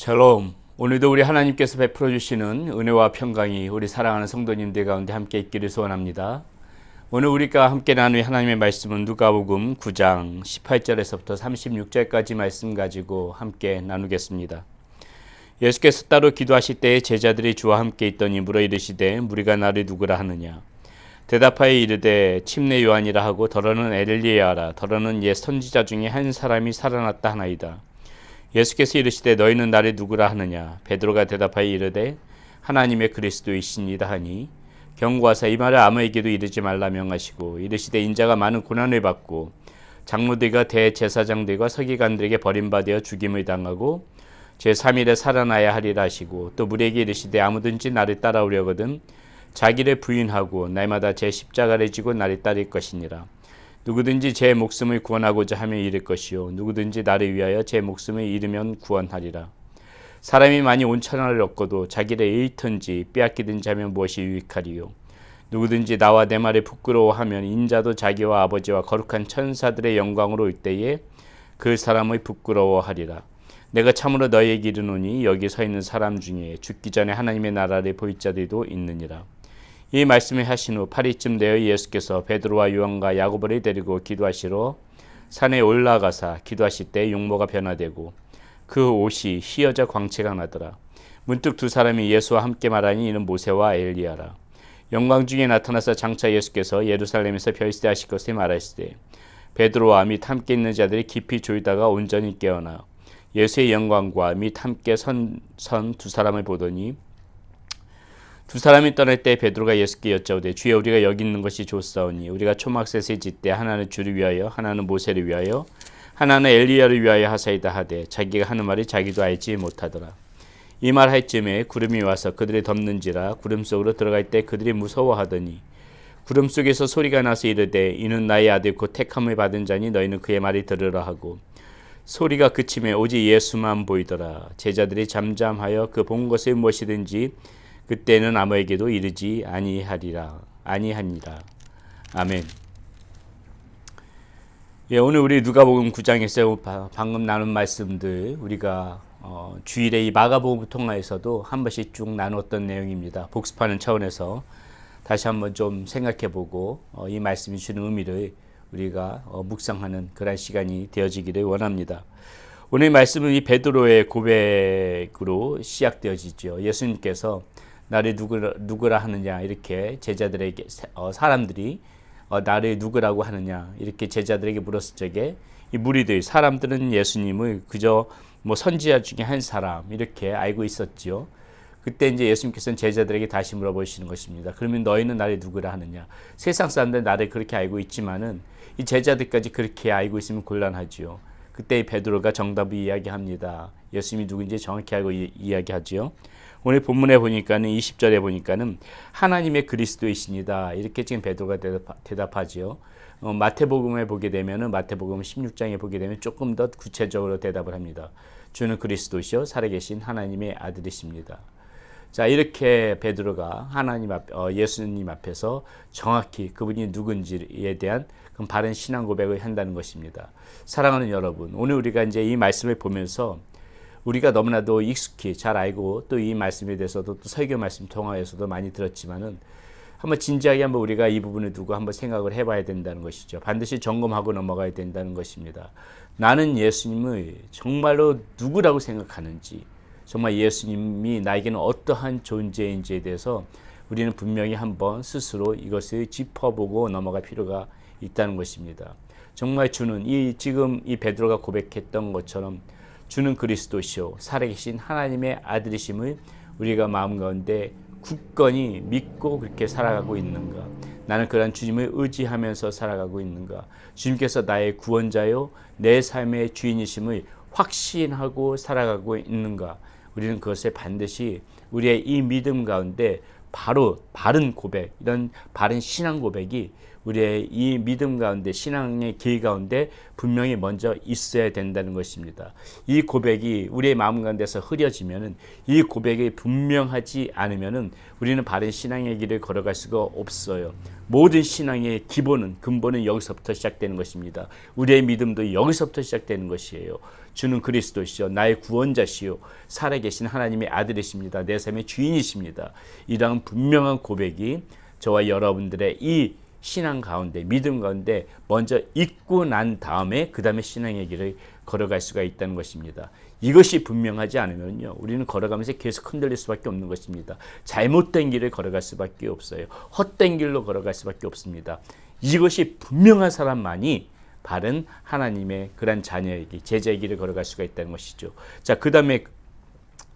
샬롬. 오늘도 우리 하나님께서 베풀어 주시는 은혜와 평강이 우리 사랑하는 성도님들 가운데 함께 있기를 소원합니다. 오늘 우리가 함께 나눌 하나님의 말씀은 누가복음 9장 18절에서부터 36절까지 말씀 가지고 함께 나누겠습니다. 예수께서 따로 기도하실 때에 제자들이 주와 함께 있더니 물어 이르시되 무리가 나를 누구라 하느냐. 대답하여 이르되 침례 요한이라 하고 더러는 엘리야라, 더러는 옛 선지자 중에 한 사람이 살아났다 하나이다. 예수께서 이르시되 너희는 나를 누구라 하느냐. 베드로가 대답하여 이르되 하나님의 그리스도이시니이다 하니 경고하사 이 말을 아무에게도 이르지 말라 명하시고 이르시되 인자가 많은 고난을 받고 장로들과 대제사장들과 서기관들에게 버림받아 죽임을 당하고 제3일에 살아나야 하리라 하시고 또 무리에게 이르시되 아무든지 나를 따라오려거든 자기를 부인하고 날마다 제 십자가를 지고 나를 따를 것이니라. 누구든지 제 목숨을 구원하고자 하면 잃을 것이요 누구든지 나를 위하여 제 목숨을 잃으면 구원하리라. 사람이 많이 온천하를 얻고도 자기를 잃든지 빼앗기든지 하면 무엇이 유익하리요. 누구든지 나와 내 말을 부끄러워하면 인자도 자기와 아버지와 거룩한 천사들의 영광으로 올 때에 그 사람을 부끄러워하리라. 내가 참으로 너희에게 이르노니 여기 서 있는 사람 중에 죽기 전에 하나님의 나라를 볼 자들도 있느니라. 이 말씀을 하신 후 8일쯤 되어 예수께서 베드로와 요한과 야고보를 데리고 기도하시러 산에 올라가사 기도하실 때 용모가 변화되고 그 옷이 휘어져 광채가 나더라. 문득 두 사람이 예수와 함께 말하니 이는 모세와 엘리야라. 영광 중에 나타나서 장차 예수께서 예루살렘에서 별세하실 것을 말하시되 베드로와 및 함께 있는 자들이 깊이 졸다가 온전히 깨어나 예수의 영광과 및 함께 선 두 사람을 보더니 두 사람이 떠날 때 베드로가 예수께 여짜오되 주여 우리가 여기 있는 것이 좋사오니 우리가 초막셋을 짓되 하나는 주를 위하여 하나는 모세를 위하여 하나는 엘리야를 위하여 하사이다 하되 자기가 하는 말이 자기도 알지 못하더라. 이 말 할 즈음에 구름이 와서 그들을 덮는지라 구름 속으로 들어갈 때 그들이 무서워하더니 구름 속에서 소리가 나서 이르되 이는 나의 아들 곧 택함을 받은 자니 너희는 그의 말이 들으라 하고 소리가 그치매 오직 예수만 보이더라. 제자들이 잠잠하여 그 본 것을 무엇이든지 그때는 아무에게도 이르지 아니하니라. 아멘. 예, 오늘 우리 누가복음 9장에서 방금 나눈 말씀들 우리가 주일에 이 마가복음 통화에서도 한 번씩 쭉 나눴던 내용입니다. 복습하는 차원에서 다시 한번 좀 생각해보고 이 말씀이 주는 의미를 우리가 묵상하는 그런 시간이 되어지기를 원합니다. 오늘 말씀은 이 베드로의 고백으로 시작되어지죠. 예수님께서 나를 누구라 하느냐 이렇게 제자들에게 사람들이 나를 누구라고 하느냐 이렇게 제자들에게 물었을 적에 이 무리들 사람들은 예수님을 그저 뭐 선지자 중에 한 사람 이렇게 알고 있었지요. 그때 이제 예수님께서는 제자들에게 다시 물어보시는 것입니다. 그러면 너희는 나를 누구라 하느냐? 세상 사람들은 나를 그렇게 알고 있지만은 이 제자들까지 그렇게 알고 있으면 곤란하지요. 그때 베드로가 정답을 이야기합니다. 예수님이 누군지 정확히 알고 이야기하지요. 오늘 본문에 보니까는 20절에 보니까는 하나님의 그리스도이시니다. 이렇게 지금 베드로가 대답하지요. 마태복음에 보게 되면은 마태복음 16장에 보게 되면 조금 더 구체적으로 대답을 합니다. 주는 그리스도시요 살아계신 하나님의 아들이십니다. 자, 이렇게 베드로가 예수님 앞에서 정확히 그분이 누군지에 대한 그 바른 신앙 고백을 한다는 것입니다. 사랑하는 여러분, 오늘 우리가 이제 이 말씀을 보면서 우리가 너무나도 익숙히 잘 알고 또 이 말씀에 대해서도 또 설교 말씀 통화에서도 많이 들었지만은 한번 진지하게 한번 우리가 이 부분을 두고 한번 생각을 해봐야 된다는 것이죠. 반드시 점검하고 넘어가야 된다는 것입니다. 나는 예수님을 정말로 누구라고 생각하는지, 정말 예수님이 나에게는 어떠한 존재인지에 대해서 우리는 분명히 한번 스스로 이것을 짚어보고 넘어갈 필요가 있다는 것입니다. 정말 주는 지금 이 베드로가 고백했던 것처럼 주는 그리스도시요 살아계신 하나님의 아들이심을 우리가 마음 가운데 굳건히 믿고 그렇게 살아가고 있는가? 나는 그런 주님을 의지하면서 살아가고 있는가? 주님께서 나의 구원자요 내 삶의 주인이심을 확신하고 살아가고 있는가? 우리는 그것을 반드시 우리의 이 믿음 가운데 바로 바른 고백, 이런 바른 신앙 고백이 우리의 이 믿음 가운데, 신앙의 길 가운데 분명히 먼저 있어야 된다는 것입니다. 이 고백이 우리의 마음 가운데서 흐려지면은, 이 고백이 분명하지 않으면은 우리는 바른 신앙의 길을 걸어갈 수가 없어요. 모든 신앙의 기본은, 근본은 여기서부터 시작되는 것입니다. 우리의 믿음도 여기서부터 시작되는 것이에요. 주는 그리스도시요 나의 구원자시요 살아계신 하나님의 아들이십니다. 내 삶의 주인이십니다. 이러한 분명한 고백이 저와 여러분들의 이 신앙 가운데, 믿음 가운데 먼저 있고 난 다음에 그 다음에 신앙의 길을 걸어갈 수가 있다는 것입니다. 이것이 분명하지 않으면요, 우리는 걸어가면서 계속 흔들릴 수밖에 없는 것입니다. 잘못된 길을 걸어갈 수밖에 없어요. 헛된 길로 걸어갈 수밖에 없습니다. 이것이 분명한 사람만이 바른 하나님의 그런 자녀에게, 제자의 길을 걸어갈 수가 있다는 것이죠. 자, 그 다음에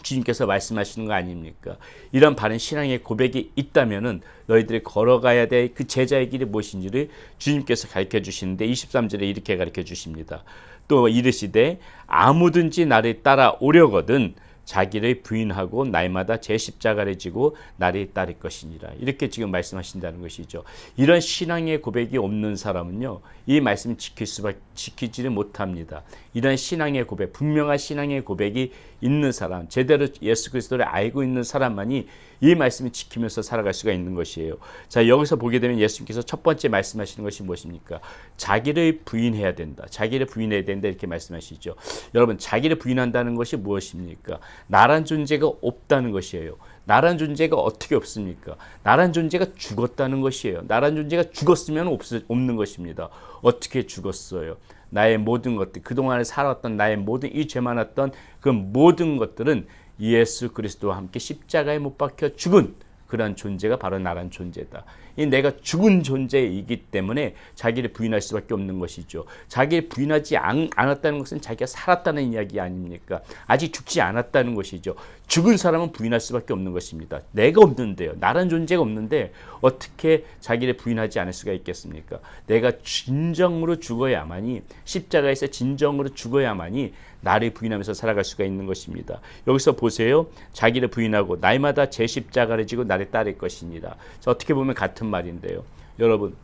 주님께서 말씀하시는 거 아닙니까? 이런 바른 신앙의 고백이 있다면은 너희들이 걸어가야 될 그 제자의 길이 무엇인지를 주님께서 가르쳐 주시는데 23절에 이렇게 가르쳐 주십니다. 또 이르시되 아무든지 나를 따라오려거든 자기를 부인하고 날마다 제 십자가를 지고 나를 따를 것이니라. 이렇게 지금 말씀하신다는 것이죠. 이런 신앙의 고백이 없는 사람은요, 이 말씀 지키지를 못합니다. 이런 신앙의 고백, 분명한 신앙의 고백이 있는 사람, 제대로 예수 그리스도를 알고 있는 사람만이 이 말씀을 지키면서 살아갈 수가 있는 것이에요. 자, 여기서 보게 되면 예수님께서 첫 번째 말씀하시는 것이 무엇입니까? 자기를 부인해야 된다. 자기를 부인해야 된다. 이렇게 말씀하시죠. 여러분, 자기를 부인한다는 것이 무엇입니까? 나란 존재가 없다는 것이에요. 나란 존재가 어떻게 없습니까? 나란 존재가 죽었다는 것이에요. 나란 존재가 죽었으면 없는 것입니다. 어떻게 죽었어요? 나의 모든 것들, 그동안에 살았던 나의 모든 이 죄 많았던 그 모든 것들은 예수 그리스도와 함께 십자가에 못 박혀 죽은 그런 존재가 바로 나란 존재다. 이 내가 죽은 존재이기 때문에 자기를 부인할 수밖에 없는 것이죠. 자기를 부인하지 않았다는 것은 자기가 살았다는 이야기 아닙니까? 아직 죽지 않았다는 것이죠. 죽은 사람은 부인할 수밖에 없는 것입니다. 내가 없는데요. 나란 존재가 없는데 어떻게 자기를 부인하지 않을 수가 있겠습니까? 내가 진정으로 죽어야만이, 십자가에서 진정으로 죽어야만이 나를 부인하면서 살아갈 수가 있는 것입니다. 여기서 보세요. 자기를 부인하고 날마다 제 십자가를 지고 나를 따를 것이니라. 어떻게 보면 같은 말인데요. 여러분,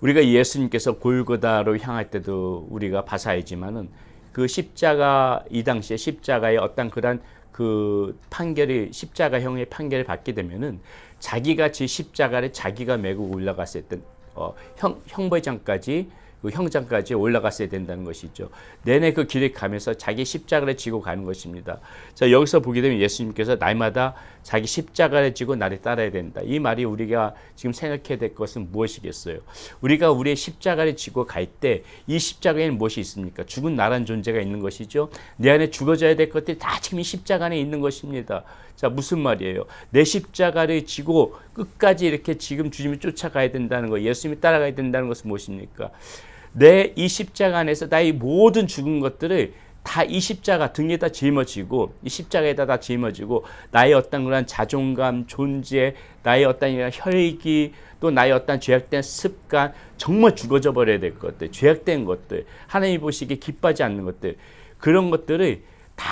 우리가 예수님께서 골고다로 향할 때도 우리가 봐서 알지만은 그 십자가, 이 당시에 십자가의 어떤 그런 그 판결이, 십자가형의 판결을 받게 되면은 자기가 지 십자가를 자기가 메고 올라갔을 때 형벌장까지, 그 형장까지 올라갔어야 된다는 것이죠. 내내 그 길을 가면서 자기 십자가를 지고 가는 것입니다. 자, 여기서 보게 되면 예수님께서 날마다 자기 십자가를 지고 나를 따라야 된다. 이 말이 우리가 지금 생각해야 될 것은 무엇이겠어요? 우리가 우리의 십자가를 지고 갈 때 이 십자가에는 무엇이 있습니까? 죽은 나란 존재가 있는 것이죠. 내 안에 죽어져야 될 것들이 다 지금 이 십자가 안에 있는 것입니다. 자, 무슨 말이에요? 내 십자가를 지고 끝까지 이렇게 지금 주님을 쫓아가야 된다는 거, 예수님이 따라가야 된다는 것은 무엇입니까? 내 이 십자가 안에서 나의 모든 죽은 것들을 다 이 십자가 등에다 짊어지고, 이 십자가에다 다 짊어지고, 나의 어떤 그런 자존감, 존재, 나의 어떤 이런 혈기, 또 나의 어떤 죄악된 습관, 정말 죽어져 버려야 될 것들, 죄악된 것들, 하나님이 보시기에 기뻐하지 않는 것들, 그런 것들을 다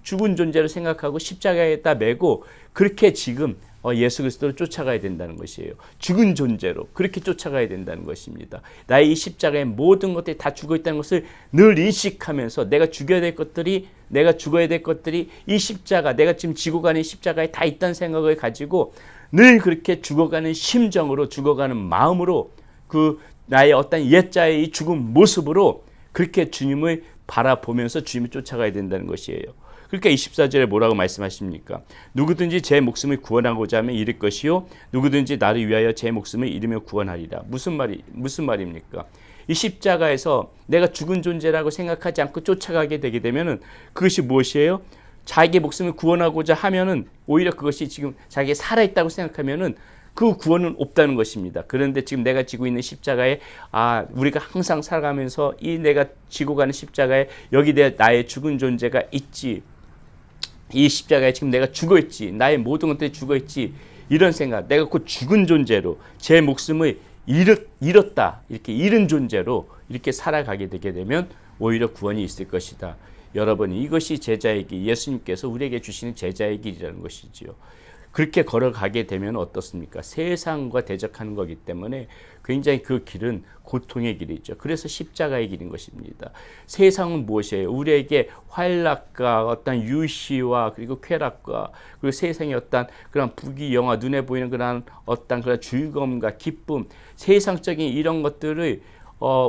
죽은 존재로 생각하고 십자가에다 메고 그렇게 지금 예수 그리스도를 쫓아가야 된다는 것이에요. 죽은 존재로 그렇게 쫓아가야 된다는 것입니다. 나의 이 십자가의 모든 것들이 다 죽어 있다는 것을 늘 인식하면서 내가 죽어야 될 것들이, 내가 죽어야 될 것들이 이 십자가, 내가 지금 지고 가는 십자가에 다 있다는 생각을 가지고 늘 그렇게 죽어가는 심정으로, 죽어가는 마음으로, 그 나의 어떤 옛자의 이 죽은 모습으로 그렇게 주님을 바라보면서 주님을 쫓아가야 된다는 것이에요. 그러니까 24절에 뭐라고 말씀하십니까? 누구든지 제 목숨을 구원하고자 하면 잃을 것이요, 누구든지 나를 위하여 제 목숨을 잃으며 구원하리라. 무슨 말입니까? 이 십자가에서 내가 죽은 존재라고 생각하지 않고 쫓아가게 되게 되면은 그것이 무엇이에요? 자기 목숨을 구원하고자 하면은 오히려 그것이 지금 자기가 살아있다고 생각하면은 그 구원은 없다는 것입니다. 그런데 지금 내가 지고 있는 십자가에, 우리가 항상 살아가면서 이 내가 지고 가는 십자가에 여기 나의 죽은 존재가 있지, 이 십자가에 지금 내가 죽어있지, 나의 모든 것들이 죽어있지, 이런 생각, 내가 곧 죽은 존재로 제 목숨을 잃었다, 이렇게 잃은 존재로 이렇게 살아가게 되게 되면 오히려 구원이 있을 것이다. 여러분, 이것이 제자의 길, 예수님께서 우리에게 주시는 제자의 길이라는 것이지요. 그렇게 걸어가게 되면 어떻습니까? 세상과 대적하는 거기 때문에 굉장히 그 길은 고통의 길이죠. 그래서 십자가의 길인 것입니다. 세상은 무엇이에요? 우리에게 환락과 어떤 유시와 그리고 쾌락과 그리고 세상의 어떤 그런 부귀영화, 눈에 보이는 그런 어떤 그런 즐거움과 기쁨, 세상적인 이런 것들을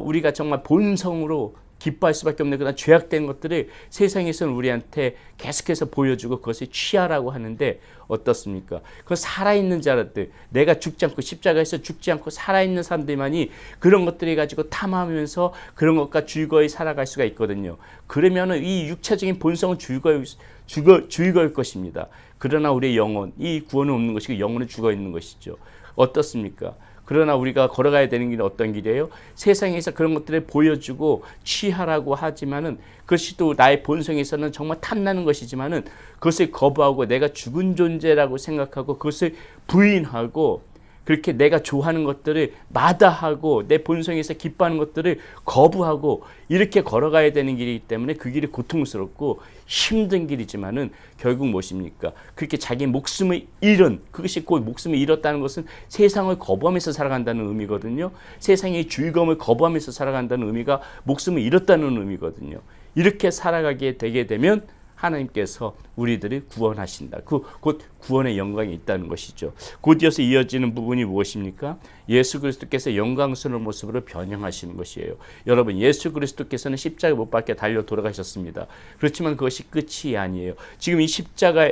우리가 정말 본성으로 기뻐할 수밖에 없는 그런 죄악된 것들을 세상에서는 우리한테 계속해서 보여주고 그것을 취하라고 하는데 어떻습니까? 그 살아있는 자들, 내가 죽지 않고 십자가에서 죽지 않고 살아있는 사람들만이 그런 것들을 가지고 탐하면서 그런 것과 즐거이 살아갈 수가 있거든요. 그러면은 이 육체적인 본성은 즐거울 것입니다. 그러나 우리의 영혼, 이 구원은 없는 것이고 영혼은 죽어 있는 것이죠. 어떻습니까? 그러나 우리가 걸어가야 되는 길은 어떤 길이에요? 세상에서 그런 것들을 보여주고 취하라고 하지만은 그것이 또 나의 본성에서는 정말 탐나는 것이지만은 그것을 거부하고 내가 죽은 존재라고 생각하고 그것을 부인하고 그렇게 내가 좋아하는 것들을 마다하고 내 본성에서 기뻐하는 것들을 거부하고 이렇게 걸어가야 되는 길이기 때문에 그 길이 고통스럽고 힘든 길이지만은 결국 무엇입니까? 그렇게 자기 목숨을 잃은, 그것이 곧 목숨을 잃었다는 것은 세상을 거부하면서 살아간다는 의미거든요. 세상의 즐거움을 거부하면서 살아간다는 의미가 목숨을 잃었다는 의미거든요. 이렇게 살아가게 되게 되면 하나님께서 우리들을 구원하신다. 곧 구원의 영광이 있다는 것이죠. 곧 이어서 이어지는 부분이 무엇입니까? 예수 그리스도께서 영광스러운 모습으로 변형하시는 것이에요. 여러분, 예수 그리스도께서는 십자가에 못 박혀 달려 돌아가셨습니다. 그렇지만 그것이 끝이 아니에요. 지금 이 십자가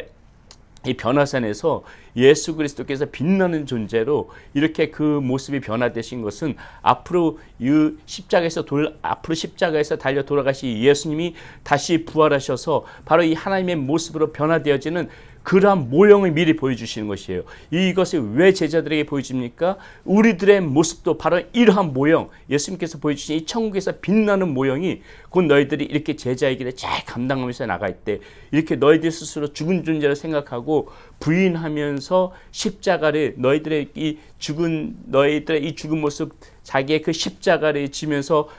이 변화산에서 예수 그리스도께서 빛나는 존재로 이렇게 그 모습이 변화되신 것은 앞으로 십자가에서 달려 돌아가신 예수님이 다시 부활하셔서 바로 이 하나님의 모습으로 변화되어지는 그러한 모형을 미리 보여주시는 것이에요. 이것을 왜 제자들에게 보여줍니까? 우리들의 모습도 바로 이러한 모형, 예수님께서 보여주신 이 천국에서 빛나는 모형이 곧 너희들이 이렇게 제자의 길을 잘 감당하면서 나갈 때 이렇게 너희들 스스로 죽은 존재를 생각하고 부인하면서 십자가를 너희들의 이 죽은 모습, 자기의 그 십자가를 지면서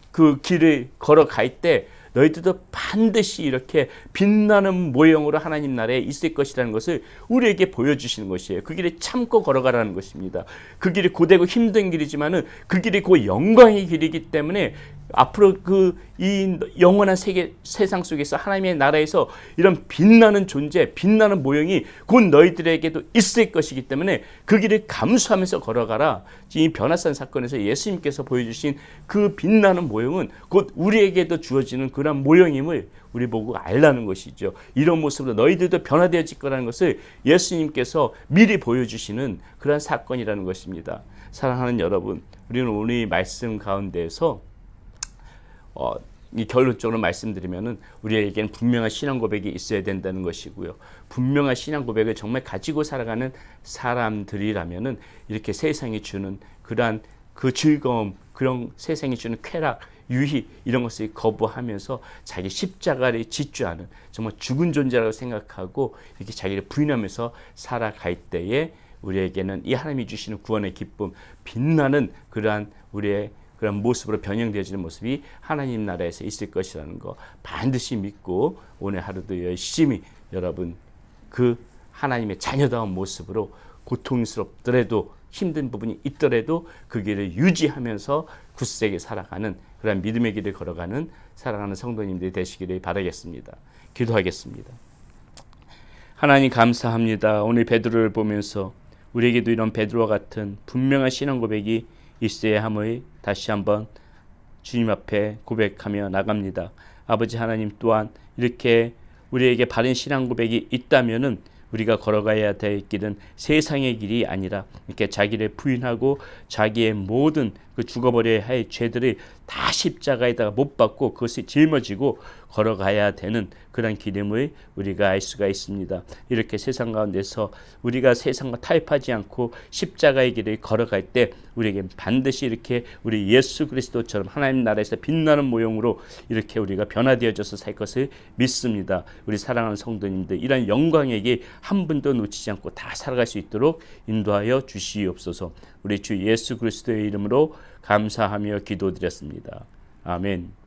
그 길을 걸어갈 때 너희들도 반드시 이렇게 빛나는 모형으로 하나님 나라에 있을 것이라는 것을 우리에게 보여주시는 것이에요. 그 길을 참고 걸어가라는 것입니다. 그 길이 고되고 힘든 길이지만은 그 길이 그 영광의 길이기 때문에 앞으로 이 영원한 세상 속에서 하나님의 나라에서 이런 빛나는 존재, 빛나는 모형이 곧 너희들에게도 있을 것이기 때문에 그 길을 감수하면서 걸어가라. 이 변화산 사건에서 예수님께서 보여주신 그 빛나는 모형은 곧 우리에게도 주어지는 그런 모형임을 우리 보고 알라는 것이죠. 이런 모습으로 너희들도 변화되어질 거라는 것을 예수님께서 미리 보여주시는 그런 사건이라는 것입니다. 사랑하는 여러분, 우리는 오늘 이 말씀 가운데에서 이 결론적으로 말씀드리면은 우리에게는 분명한 신앙 고백이 있어야 된다는 것이고요. 분명한 신앙 고백을 정말 가지고 살아가는 사람들이라면은 이렇게 세상이 주는 그러한 그 즐거움, 그런 세상이 주는 쾌락, 유희 이런 것을 거부하면서 자기 십자가를 짓주하는 정말 죽은 존재라고 생각하고 이렇게 자기를 부인하면서 살아갈 때에 우리에게는 이 하나님이 주시는 구원의 기쁨, 빛나는 그러한 우리의 그런 모습으로 변형되어지는 모습이 하나님 나라에서 있을 것이라는 거 반드시 믿고 오늘 하루도 열심히 여러분 그 하나님의 자녀다운 모습으로 고통스럽더라도 힘든 부분이 있더라도 그 길을 유지하면서 굳세게 살아가는 그런 믿음의 길을 걸어가는 사랑하는 성도님들이 되시기를 바라겠습니다. 기도하겠습니다. 하나님 감사합니다. 오늘 베드로를 보면서 우리에게도 이런 베드로와 같은 분명한 신앙 고백이 있어야 함을 다시 한번 주님 앞에 고백하며 나갑니다. 아버지 하나님 또한 이렇게 우리에게 바른 신앙 고백이 있다면은 우리가 걸어가야 될 길은 세상의 길이 아니라 이렇게 자기를 부인하고 자기의 모든 그 죽어버려야 할 죄들을 다 십자가에다가 못 박고 그것이 짊어지고 걸어가야 되는 그런 길임을 우리가 알 수가 있습니다. 이렇게 세상 가운데서 우리가 세상과 타협하지 않고 십자가의 길을 걸어갈 때 우리에게 반드시 이렇게 우리 예수 그리스도처럼 하나님 나라에서 빛나는 모형으로 이렇게 우리가 변화되어져서 살 것을 믿습니다. 우리 사랑하는 성도님들 이런 영광에게 한 분도 놓치지 않고 다 살아갈 수 있도록 인도하여 주시옵소서. 우리 주 예수 그리스도의 이름으로 감사하며 기도드렸습니다. 아멘.